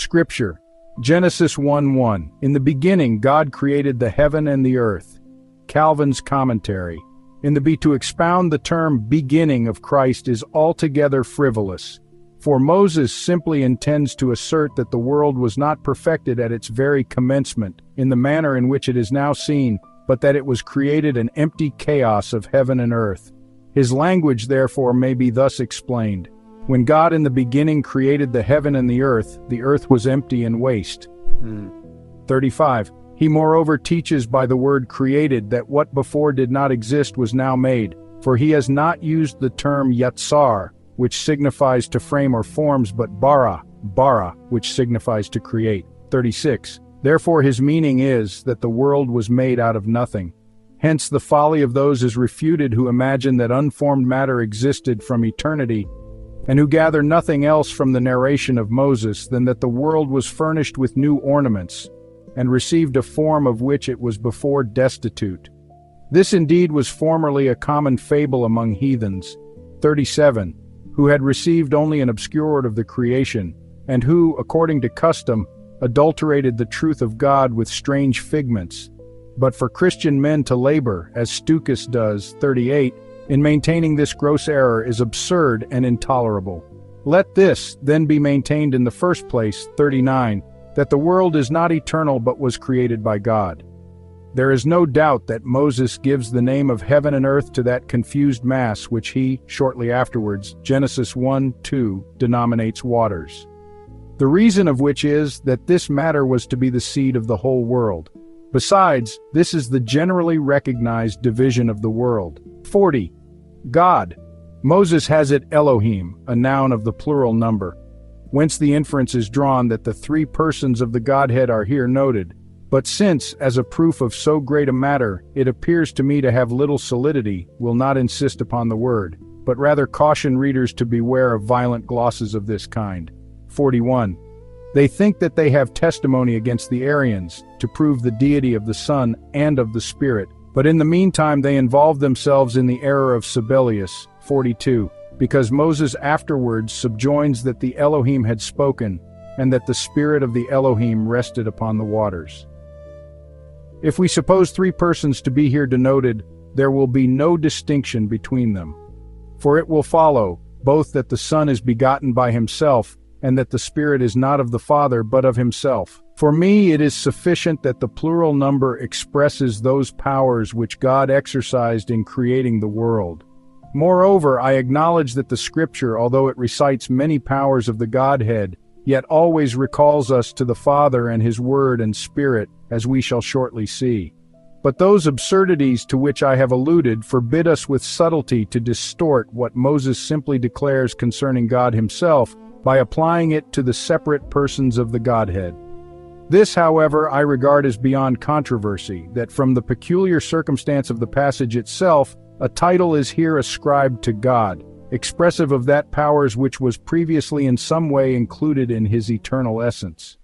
Scripture, Genesis 1:1. In the beginning, God created the heaven and the earth. Calvin's commentary. To expound the term beginning of Christ is altogether frivolous, for Moses simply intends to assert that the world was not perfected at its very commencement, in the manner in which it is now seen, but that it was created an empty chaos of heaven and earth. His language, therefore, may be thus explained. When God in the beginning created the heaven and the earth was empty and waste. 35. He moreover teaches by the word created that what before did not exist was now made, for he has not used the term yatsar, which signifies to frame or forms, but bara, which signifies to create. 36. Therefore his meaning is that the world was made out of nothing. Hence the folly of those is refuted who imagine that unformed matter existed from eternity, and who gather nothing else from the narration of Moses than that the world was furnished with new ornaments, and received a form of which it was before destitute. This indeed was formerly a common fable among heathens. 37. Who had received only an obscure order of the creation, and who, according to custom, adulterated the truth of God with strange figments. But for Christian men to labor, as Stuckus does, 38, in maintaining this gross error is absurd and intolerable. Let this, then, be maintained in the first place, 39, that the world is not eternal but was created by God. There is no doubt that Moses gives the name of heaven and earth to that confused mass which he, shortly afterwards, Genesis 1:2, denominates waters. The reason of which is that this matter was to be the seed of the whole world. Besides, this is the generally recognized division of the world. 40. God. Moses has it Elohim, a noun of the plural number, whence the inference is drawn that the three persons of the Godhead are here noted. But since, as a proof of so great a matter, it appears to me to have little solidity, will not insist upon the word, but rather caution readers to beware of violent glosses of this kind. 41. They think that they have testimony against the Arians, to prove the deity of the Son and of the Spirit, but in the meantime they involve themselves in the error of Sibelius. 42. Because Moses afterwards subjoins that the Elohim had spoken, and that the Spirit of the Elohim rested upon the waters. If we suppose three persons to be here denoted, there will be no distinction between them. For it will follow, both that the Son is begotten by himself, and that the Spirit is not of the Father but of himself. For me it is sufficient that the plural number expresses those powers which God exercised in creating the world. Moreover, I acknowledge that the Scripture, although it recites many powers of the Godhead, yet always recalls us to the Father and His Word and Spirit, as we shall shortly see. But those absurdities to which I have alluded forbid us with subtlety to distort what Moses simply declares concerning God Himself by applying it to the separate persons of the Godhead. This, however, I regard as beyond controversy, that from the peculiar circumstance of the passage itself, a title is here ascribed to God, expressive of that powers which was previously in some way included in His eternal essence.